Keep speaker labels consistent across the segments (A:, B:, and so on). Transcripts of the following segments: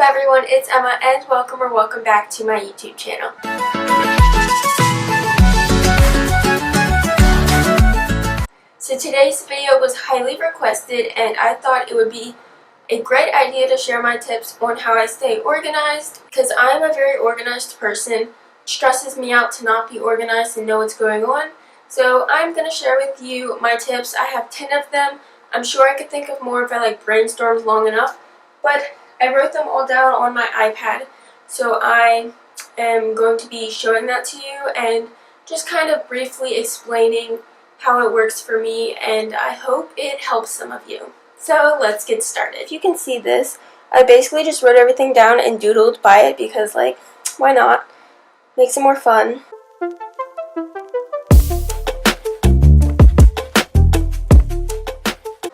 A: everyone, it's Emma and welcome back to my YouTube channel. So today's video was highly requested and I thought it would be a great idea to share my tips on how I stay organized because I'm a very organized person. It stresses me out to not be organized and know what's going on. So I'm going to share with you my tips. I have 10 of them. I'm sure I could think of more if I brainstormed long enough, but I wrote them all down on my iPad, so I am going to be showing that to you and just kind of briefly explaining how it works for me, and I hope it helps some of you. So let's get started. If you can see this, I basically just wrote everything down and doodled by it because, why not? Makes it more fun.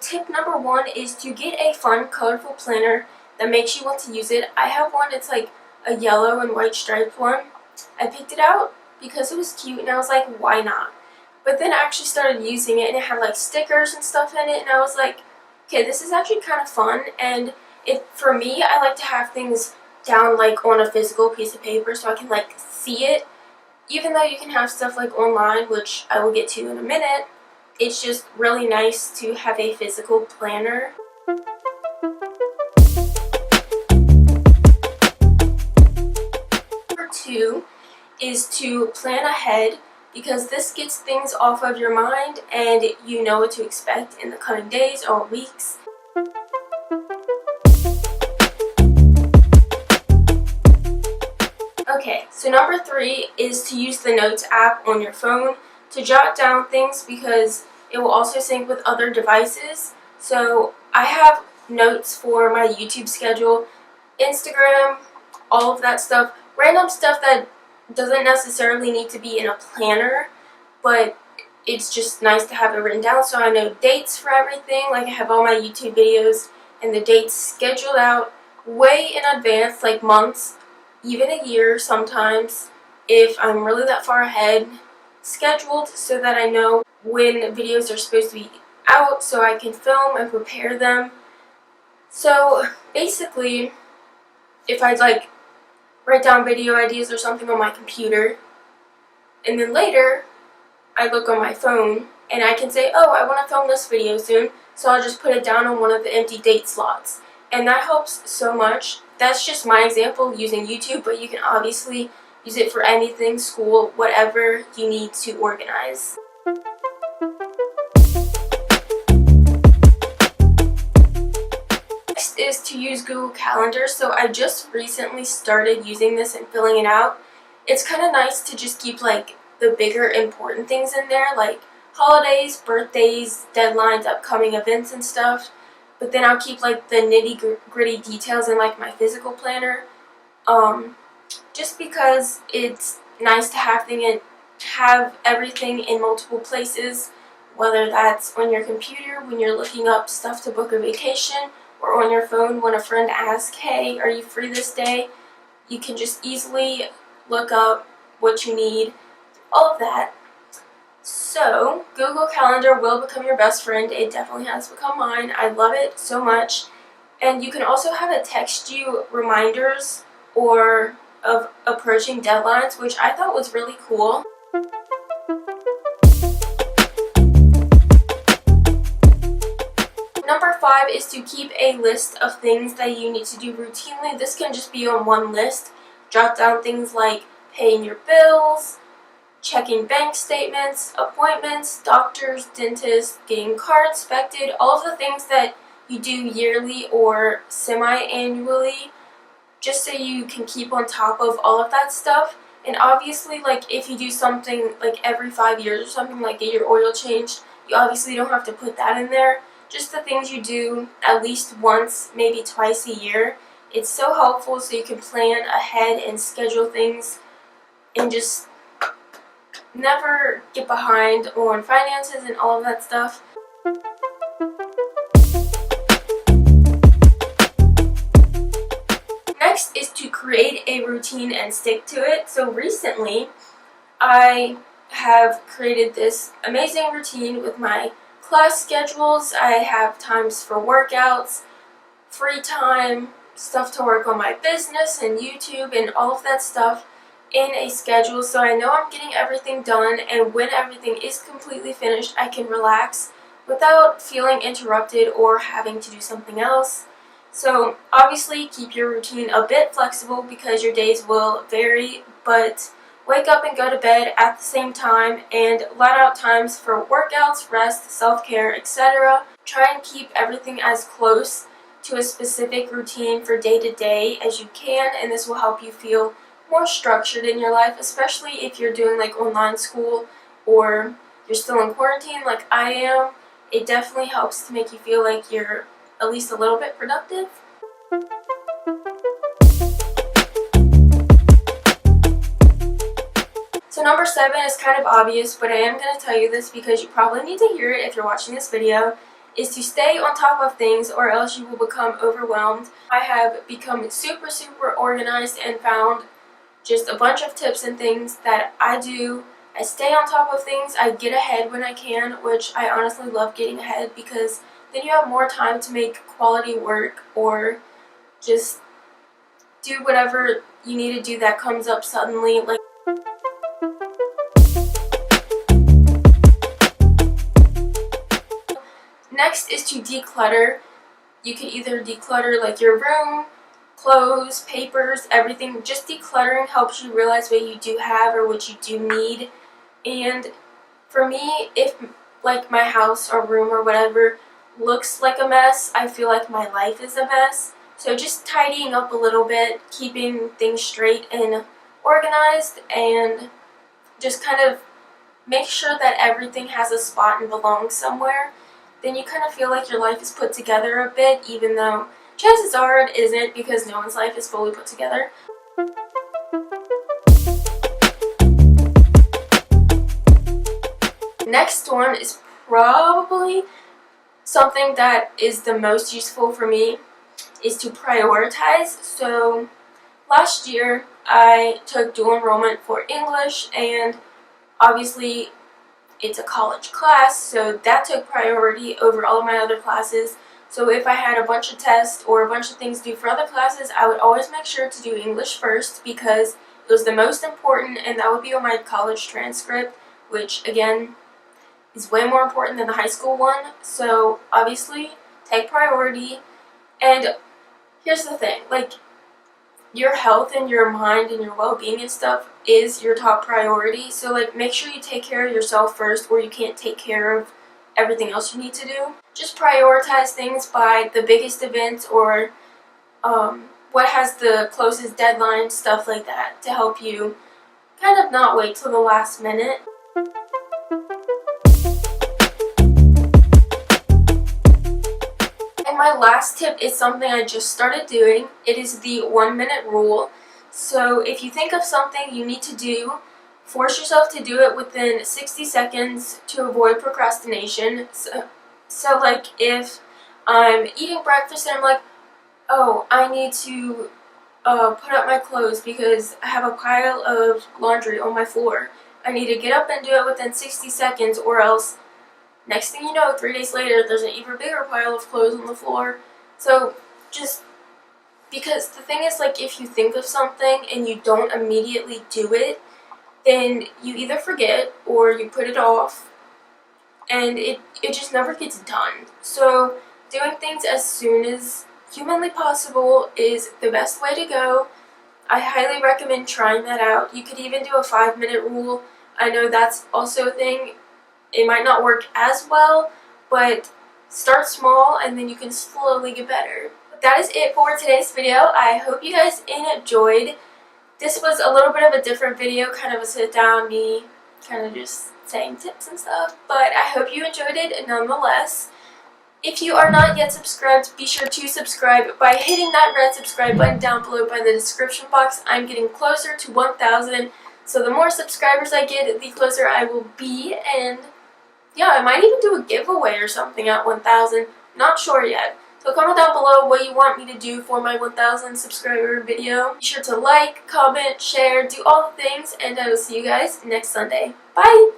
A: Tip number 1 is to get a fun, colorful planner that makes you want to use it. I have one, it's like a yellow and white striped one. I picked it out because it was cute and I was like, why not? But then I actually started using it and it had stickers and stuff in it and I was like, okay, this is actually kind of fun. And for me, I like to have things down on a physical piece of paper so I can see it. Even though you can have stuff online, which I will get to in a minute, it's just really nice to have a physical planner. Number 2 is to plan ahead because this gets things off of your mind and you know what to expect in the coming days or weeks. Okay, so number 3 is to use the Notes app on your phone to jot down things because it will also sync with other devices. So I have notes for my YouTube schedule, Instagram, all of that stuff, random stuff that doesn't necessarily need to be in a planner, but it's just nice to have it written down so I know dates for everything. I have all my YouTube videos and the dates scheduled out way in advance, months, even a year sometimes, if I'm really that far ahead, scheduled so that I know when videos are supposed to be out so I can film and prepare them. So basically, if I'd write down video ideas or something on my computer, and then later I look on my phone and I can say, oh, I want to film this video soon, so I'll just put it down on one of the empty date slots. And that helps so much. That's just my example using YouTube, but you can obviously use it for anything, school, whatever you need to organize. Next is to use Google Calendar. So I just recently started using this and filling it out. It's kind of nice to just keep the bigger important things in there, like holidays, birthdays, deadlines, upcoming events and stuff. But then I'll keep the nitty-gritty details in my physical planner. Just because it's nice to have everything in multiple places, whether that's on your computer when you're looking up stuff to book a vacation, or on your phone when a friend asks, hey, are you free this day? You can just easily look up what you need, all of that. So, Google Calendar will become your best friend. It definitely has become mine. I love it so much. And you can also have it text you reminders of approaching deadlines, which I thought was really cool. Number 5 is to keep a list of things that you need to do routinely. This can just be on one list. Jot down things like paying your bills, checking bank statements, appointments, doctors, dentists, getting car inspected, all of the things that you do yearly or semi-annually, just so you can keep on top of all of that stuff. And obviously, if you do something every 5 years or something, get your oil changed, you obviously don't have to put that in there. Just the things you do at least once, maybe twice a year. It's so helpful so you can plan ahead and schedule things and just never get behind on finances and all of that stuff. Next is to create a routine and stick to it. So recently, I have created this amazing routine with my class schedules. I have times for workouts, free time, stuff to work on my business and YouTube and all of that stuff in a schedule, so I know I'm getting everything done, and when everything is completely finished, I can relax without feeling interrupted or having to do something else. So obviously keep your routine a bit flexible because your days will vary, but wake up and go to bed at the same time and let out times for workouts, rest, self-care, etc. Try and keep everything as close to a specific routine for day to day as you can, and this will help you feel more structured in your life, especially if you're doing like online school or you're still in quarantine like I am. It definitely helps to make you feel like you're at least a little bit productive. So number 7 is kind of obvious, but I am going to tell you this because you probably need to hear it if you're watching this video, is to stay on top of things or else you will become overwhelmed. I have become super organized and found just a bunch of tips and things that I do. I stay on top of things, I get ahead when I can, which I honestly love getting ahead because then you have more time to make quality work or just do whatever you need to do that comes up suddenly. Like next is to declutter. You can either declutter like your room, clothes, papers, everything. Just decluttering helps you realize what you do have or what you do need. And for me, if like my house or room or whatever looks like a mess, I feel like my life is a mess. So just tidying up a little bit, keeping things straight and organized, and just kind of make sure that everything has a spot and belongs somewhere. Then you kind of feel like your life is put together a bit, even though chances are it isn't because no one's life is fully put together. Next one is probably something that is the most useful for me, is to prioritize. So last year I took dual enrollment for English, and obviously it's a college class, so that took priority over all of my other classes. So if I had a bunch of tests or a bunch of things due for other classes, I would always make sure to do English first because it was the most important, and that would be on my college transcript, which again is way more important than the high school one. So obviously take priority. And here's the thing, like, your health and your mind and your well-being and stuff is your top priority. So like make sure you take care of yourself first, or you can't take care of everything else you need to do. Just prioritize things by the biggest events or what has the closest deadline, stuff like that, to help you kind of not wait till the last minute. And my last tip is something I just started doing. It is the 1-minute rule. So if you think of something you need to do, force yourself to do it within 60 seconds to avoid procrastination. So like if I'm eating breakfast and I'm like, oh, I need to put up my clothes because I have a pile of laundry on my floor. I need to get up and do it within 60 seconds, or else next thing you know, 3 days later, there's an even bigger pile of clothes on the floor. So just, because the thing is, like, if you think of something and you don't immediately do it, then you either forget or you put it off, and it just never gets done. So doing things as soon as humanly possible is the best way to go. I highly recommend trying that out. You could even do a 5-minute rule. I know that's also a thing. It might not work as well, but start small and then you can slowly get better. But that is it for today's video. I hope you guys enjoyed. This was a little bit of a different video, kind of a sit down, me kind of just saying tips and stuff, but I hope you enjoyed it nonetheless. If you are not yet subscribed, be sure to subscribe by hitting that red subscribe button down below by the description box. I'm getting closer to 1,000, so the more subscribers I get, the closer I will be, and yeah, I might even do a giveaway or something at 1,000. Not sure yet. So comment down below what you want me to do for my 1,000 subscriber video. Be sure to like, comment, share, do all the things, and I will see you guys next Sunday. Bye!